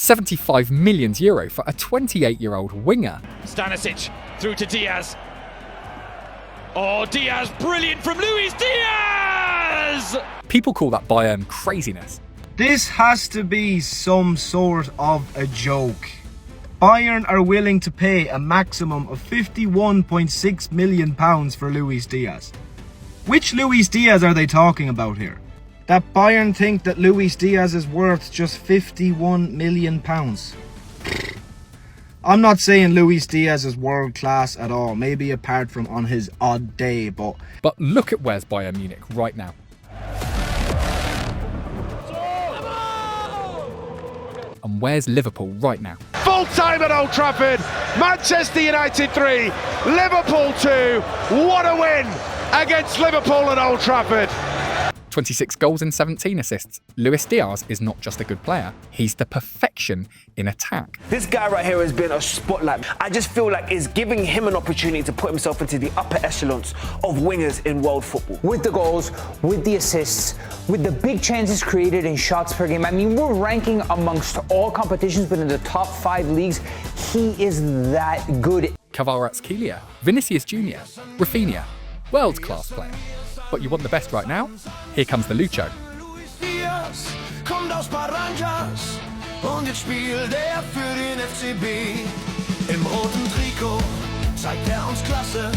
€75 million for a 28-year-old winger. Stanisic through to Diaz. Oh, Diaz, brilliant from Luis Díaz! People call that Bayern craziness. This has to be some sort of a joke. Bayern are willing to pay a maximum of £51.6 million for Luis Díaz. Which Luis Díaz are they talking about here? That Bayern think that Luis Díaz is worth just £51 million. I'm not saying Luis Díaz is world class at all, maybe apart from on his odd day, but look at where's Bayern Munich right now. And where's Liverpool right now? Full time at Old Trafford, Manchester United 3, Liverpool 2. What a win against Liverpool at Old Trafford. 26 goals and 17 assists. Luis Díaz is not just a good player, he's the perfection in attack. This guy right here has been a spotlight. I just feel like it's giving him an opportunity to put himself into the upper echelons of wingers in world football. With the goals, with the assists, with the big chances created in shots per game. I mean, we're ranking amongst all competitions, but in the top 5 leagues, he is that good. Kvaratskhelia, Vinicius Jr., Rafinha, world-class player. But you want the best right now? Here comes the Lucho. Luis Díaz kommt aus Paranjas und jetzt spielt für den FCB. Im roten Trikot zeigt uns Klasse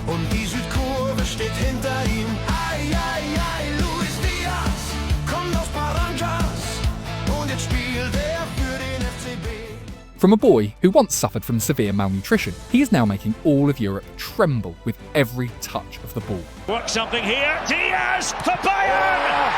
und die Südkurve steht hinter ihm. Ai, ai, ai, Luis Díaz kommt aus Paranjas und jetzt spielt für den FCB. From a boy who once suffered from severe malnutrition, he is now making all of Europe tremble with every touch of the ball. Work something here. Diaz for Bayern!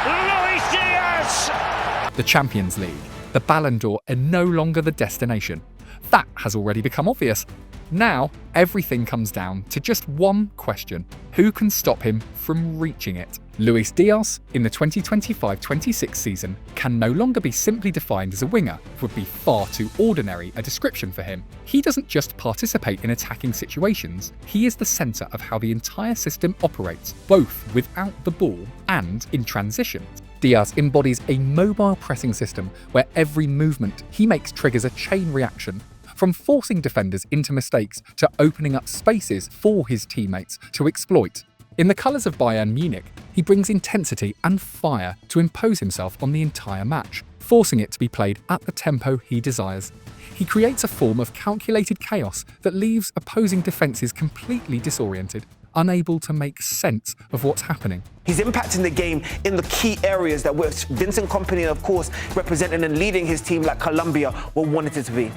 Luis Díaz! The Champions League, the Ballon d'Or are no longer the destination. That has already become obvious. Now, everything comes down to just one question. Who can stop him from reaching it? Luis Díaz, in the 2025-26 season, can no longer be simply defined as a winger. It would be far too ordinary a description for him. He doesn't just participate in attacking situations, he is the centre of how the entire system operates, both without the ball and in transition. Diaz embodies a mobile pressing system where every movement he makes triggers a chain reaction, from forcing defenders into mistakes to opening up spaces for his teammates to exploit. In the colours of Bayern Munich, he brings intensity and fire to impose himself on the entire match, forcing it to be played at the tempo he desires. He creates a form of calculated chaos that leaves opposing defences completely disoriented, unable to make sense of what's happening. He's impacting the game in the key areas that which Vincent Kompany, of course, representing and leading his team like Colombia, will want it to be.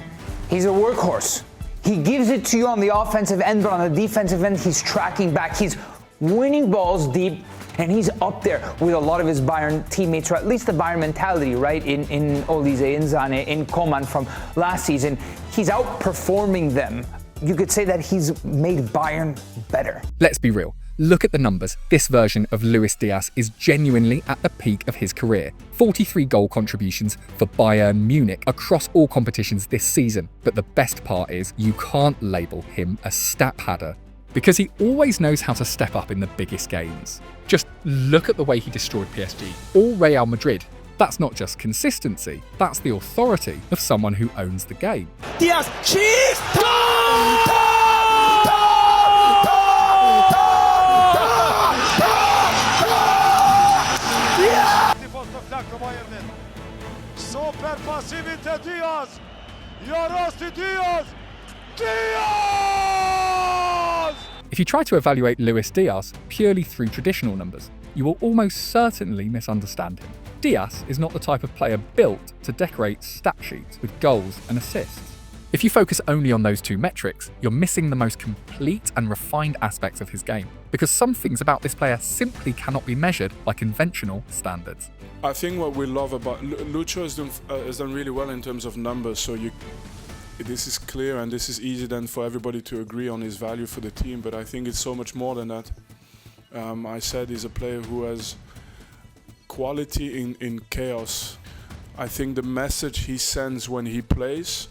He's a workhorse. He gives it to you on the offensive end, but on the defensive end, he's tracking back. He's winning balls deep, and he's up there with a lot of his Bayern teammates, or at least the Bayern mentality, right? In Olise, in Zane, in Coman from last season. He's outperforming them. You could say that he's made Bayern better. Let's be real. Look at the numbers. This version of Luis Díaz is genuinely at the peak of his career. 43 goal contributions for Bayern Munich across all competitions this season. But the best part is you can't label him a stat padder, because he always knows how to step up in the biggest games. Just look at the way he destroyed PSG or Real Madrid. That's not just consistency, that's the authority of someone who owns the game. Diaz schießt! Super passività Diaz! Jarosty Diaz! Diaz! If you try to evaluate Luis Díaz purely through traditional numbers, you will almost certainly misunderstand him. Diaz is not the type of player built to decorate stat sheets with goals and assists. If you focus only on those two metrics, you're missing the most complete and refined aspects of his game, because some things about this player simply cannot be measured by conventional standards. I think what we love about Lucho has done really well in terms of numbers, so this is clear and this is easy then for everybody to agree on his value for the team, but I think it's so much more than that. I said he's a player who has quality in chaos. I think the message he sends when he plays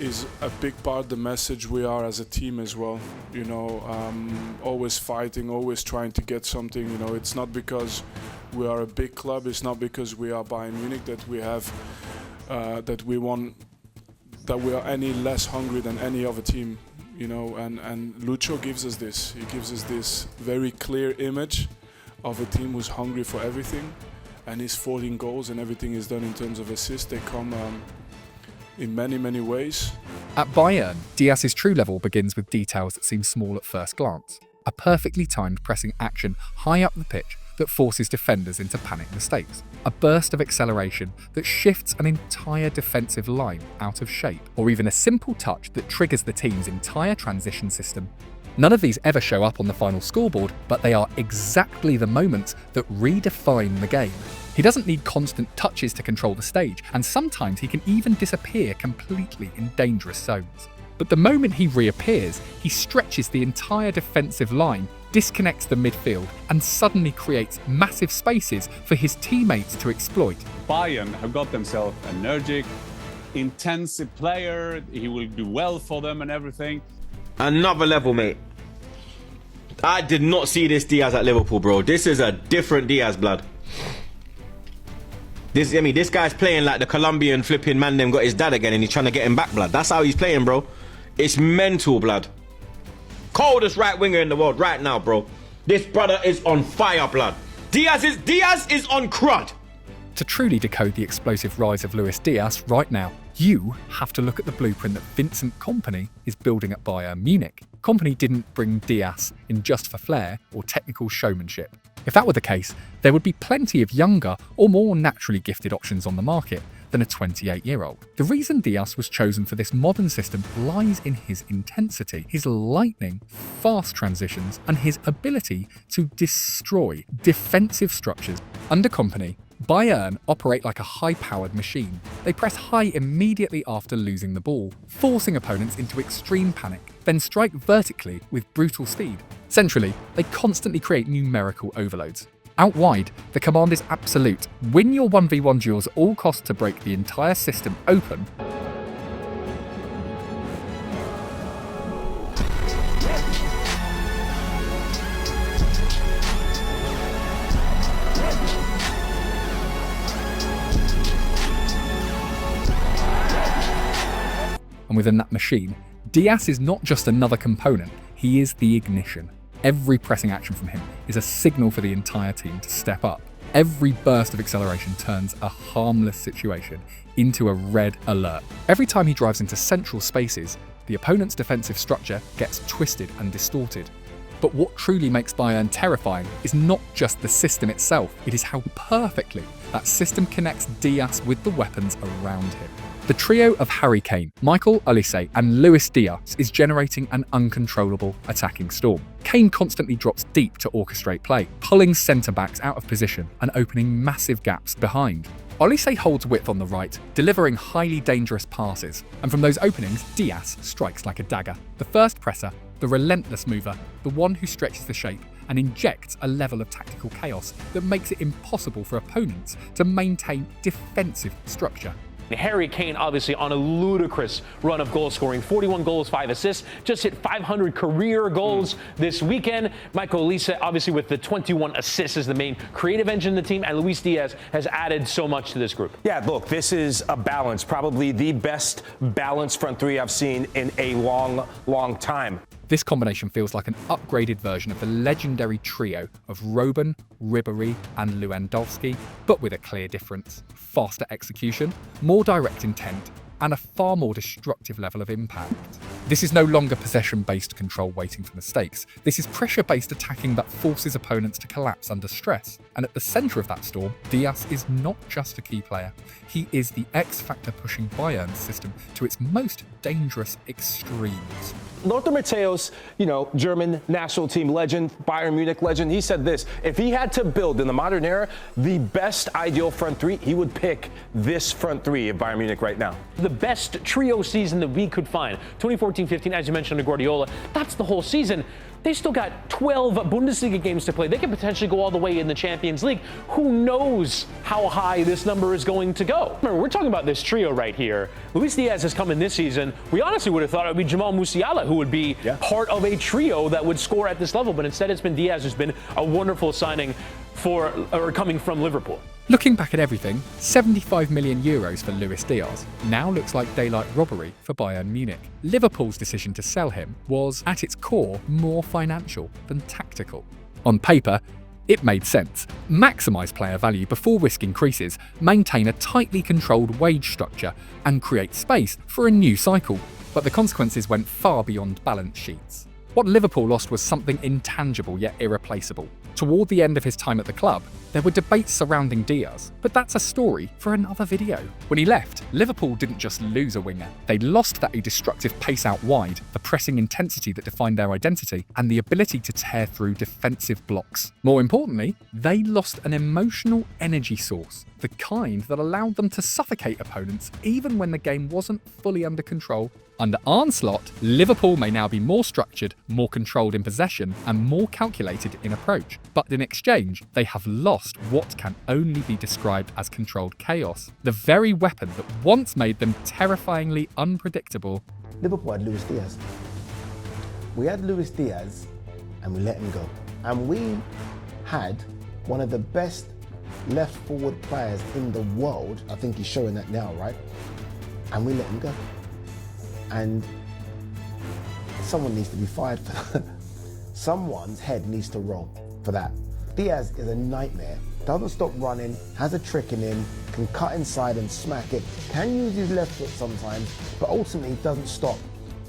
is a big part of the message we are as a team as well. You know, always fighting, always trying to get something. You know, it's not because we are a big club, it's not because we are Bayern Munich that we have that we are any less hungry than any other team, you know. And Lucho gives us this. He gives us this very clear image of a team who's hungry for everything, and his 14 goals and everything is done in terms of assists. They come in many ways. At Bayern, Diaz's true level begins with details that seem small at first glance. A perfectly timed pressing action high up the pitch that forces defenders into panic mistakes. A burst of acceleration that shifts an entire defensive line out of shape. Or even a simple touch that triggers the team's entire transition system. None of these ever show up on the final scoreboard, but they are exactly the moments that redefine the game. He doesn't need constant touches to control the stage, and sometimes he can even disappear completely in dangerous zones. But the moment he reappears, he stretches the entire defensive line, disconnects the midfield, and suddenly creates massive spaces for his teammates to exploit. Bayern have got themselves an energetic, intensive player. He will do well for them and everything. Another level, mate. I did not see this Diaz at Liverpool, bro. This is a different Diaz, blood. This guy's playing like the Colombian flipping man them got his dad again and he's trying to get him back, blood. That's how he's playing, bro. It's mental, blood. Coldest right winger in the world right now, bro. This brother is on fire, blood. Diaz is on crud. To truly decode the explosive rise of Luis Díaz right now, you have to look at the blueprint that Vincent Kompany is building at Bayern Munich. Kompany didn't bring Diaz in just for flair or technical showmanship. If that were the case, there would be plenty of younger or more naturally gifted options on the market than a 28-year-old. The reason Diaz was chosen for this modern system lies in his intensity, his lightning, fast transitions, and his ability to destroy defensive structures. Under Kompany, Bayern operate like a high-powered machine. They press high immediately after losing the ball, forcing opponents into extreme panic, then strike vertically with brutal speed. Centrally, they constantly create numerical overloads. Out wide, the command is absolute. Win your 1v1 duels at all costs to break the entire system open. And within that machine, Diaz is not just another component, he is the ignition. Every pressing action from him is a signal for the entire team to step up. Every burst of acceleration turns a harmless situation into a red alert. Every time he drives into central spaces, the opponent's defensive structure gets twisted and distorted. But what truly makes Bayern terrifying is not just the system itself, it is how perfectly that system connects Diaz with the weapons around him. The trio of Harry Kane, Michael Olise and Luis Díaz is generating an uncontrollable attacking storm. Kane constantly drops deep to orchestrate play, pulling centre-backs out of position and opening massive gaps behind. Olise holds width on the right, delivering highly dangerous passes, and from those openings, Diaz strikes like a dagger. The first presser, the relentless mover, the one who stretches the shape and injects a level of tactical chaos that makes it impossible for opponents to maintain defensive structure. Harry Kane obviously on a ludicrous run of goal scoring, 41 goals, 5 assists, just hit 500 career goals this weekend. Michael Olise obviously with the 21 assists is the main creative engine in the team, and Luis Díaz has added so much to this group. Yeah, look, this is a balance, probably the best balanced front three I've seen in a long time. This combination feels like an upgraded version of the legendary trio of Robben, Ribéry and Lewandowski, but with a clear difference: faster execution, more direct intent, and a far more destructive level of impact. This is no longer possession-based control waiting for mistakes. This is pressure-based attacking that forces opponents to collapse under stress. And at the centre of that storm, Diaz is not just a key player. He is the X-factor pushing Bayern's system to its most dangerous extremes. Lothar Matthäus, German national team legend, Bayern Munich legend, he said this: if he had to build in the modern era the best ideal front three, he would pick this front three of Bayern Munich right now. The best trio season that we could find. 2014-15, as you mentioned, to Guardiola, that's the whole season. They still got 12 Bundesliga games to play. They could potentially go all the way in the Champions League. Who knows how high this number is going to go? Remember, we're talking about this trio right here. Luis Díaz has come in this season. We honestly would have thought it would be Jamal Musiala who would be part of a trio that would score at this level, but instead it's been Diaz who's been a wonderful signing coming from Liverpool. Looking back at everything, 75 million euros for Luis Díaz now looks like daylight robbery for Bayern Munich. Liverpool's decision to sell him was, at its core, more financial than tactical. On paper, it made sense. Maximise player value before risk increases, maintain a tightly controlled wage structure, and create space for a new cycle. But the consequences went far beyond balance sheets. What Liverpool lost was something intangible yet irreplaceable. Toward the end of his time at the club, there were debates surrounding Diaz, but that's a story for another video. When he left, Liverpool didn't just lose a winger. They lost that destructive pace out wide, the pressing intensity that defined their identity, and the ability to tear through defensive blocks. More importantly, they lost an emotional energy source, the kind that allowed them to suffocate opponents even when the game wasn't fully under control. Under Arnslot, Liverpool may now be more structured, more controlled in possession, and more calculated in approach. But in exchange, they have lost what can only be described as controlled chaos, the very weapon that once made them terrifyingly unpredictable. Liverpool had Luis Díaz. We had Luis Díaz and we let him go. And we had one of the best left forward players in the world. I think he's showing that now, right? And we let him go. And someone needs to be fired for that. Someone's head needs to roll for that. Diaz is a nightmare. Doesn't stop running, has a trick in him, can cut inside and smack it, can use his left foot sometimes, but ultimately doesn't stop.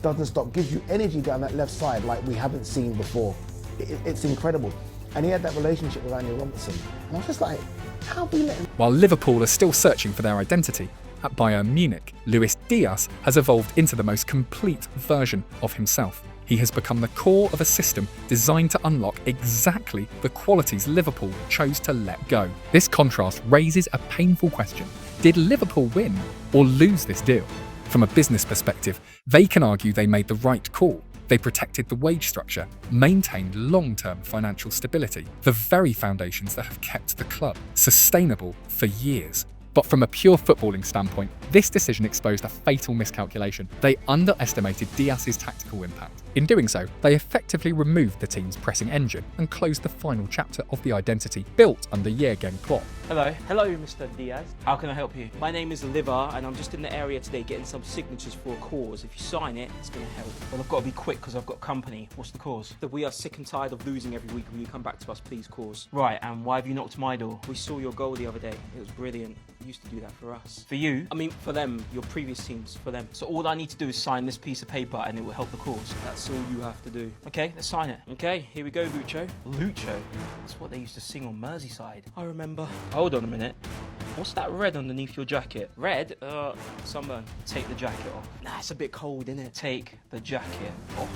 Doesn't stop, gives you energy down that left side like we haven't seen before. It's incredible. And he had that relationship with Andy Robertson. And I was just like, how do we let him? While Liverpool are still searching for their identity, at Bayern Munich, Luis Díaz has evolved into the most complete version of himself. He has become the core of a system designed to unlock exactly the qualities Liverpool chose to let go. This contrast raises a painful question. Did Liverpool win or lose this deal? From a business perspective, they can argue they made the right call. They protected the wage structure, maintained long-term financial stability, the very foundations that have kept the club sustainable for years. But from a pure footballing standpoint, this decision exposed a fatal miscalculation. They underestimated Diaz's tactical impact. In doing so, they effectively removed the team's pressing engine and closed the final chapter of the identity built under Jurgen Klopp. Hello, Mr. Diaz. How can I help you? My name is Oliver and I'm just in the area today getting some signatures for a cause. If you sign it, it's going to help. Well, I've got to be quick because I've got company. What's the cause? That we are sick and tired of losing every week. Will you come back to us, please, cause? Right, and why have you knocked my door? We saw your goal the other day. It was brilliant. You used to do that for us. For you? I mean, for them, your previous teams, for them. So all I need to do is sign this piece of paper and it will help the cause. That's all you have to do. Okay, let's sign it. Okay, here we go, Lucho. Lucho? That's what they used to sing on Merseyside. I remember. Hold on a minute. What's that red underneath your jacket? Red? Sunburn. Take the jacket off. Nah, it's a bit cold, isn't it? Take the jacket off.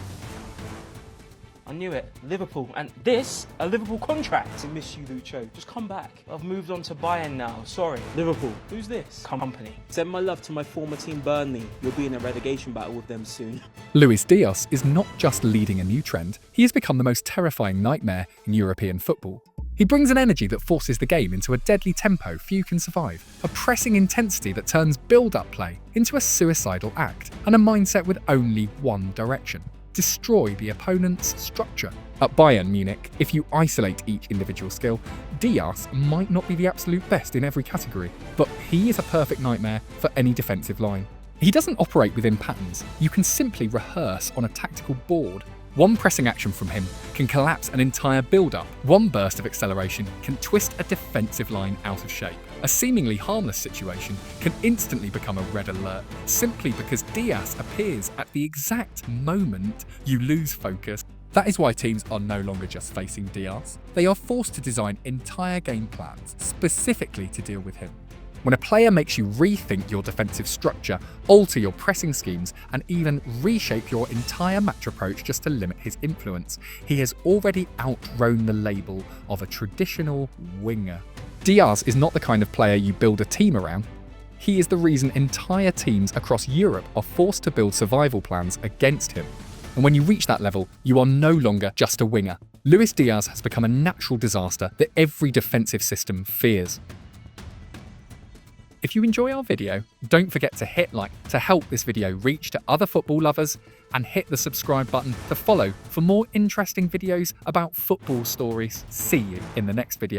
I knew it. Liverpool. And this, a Liverpool contract. I miss you, Lucho. Just come back. I've moved on to Bayern now. Sorry. Liverpool. Who's this? Company. Send my love to my former team, Burnley. You'll be in a relegation battle with them soon. Luis Díaz is not just leading a new trend, he has become the most terrifying nightmare in European football. He brings an energy that forces the game into a deadly tempo few can survive, a pressing intensity that turns build-up play into a suicidal act, and a mindset with only one direction: destroy the opponent's structure. At Bayern Munich, if you isolate each individual skill, Diaz might not be the absolute best in every category, but he is a perfect nightmare for any defensive line. He doesn't operate within patterns. You can simply rehearse on a tactical board. One pressing action from him can collapse an entire build-up. One burst of acceleration can twist a defensive line out of shape. A seemingly harmless situation can instantly become a red alert simply because Diaz appears at the exact moment you lose focus. That is why teams are no longer just facing Diaz. They are forced to design entire game plans specifically to deal with him. When a player makes you rethink your defensive structure, alter your pressing schemes, and even reshape your entire match approach just to limit his influence, he has already outgrown the label of a traditional winger. Diaz is not the kind of player you build a team around. He is the reason entire teams across Europe are forced to build survival plans against him. And when you reach that level, you are no longer just a winger. Luis Díaz has become a natural disaster that every defensive system fears. If you enjoy our video, don't forget to hit like to help this video reach to other football lovers, and hit the subscribe button to follow for more interesting videos about football stories. See you in the next video.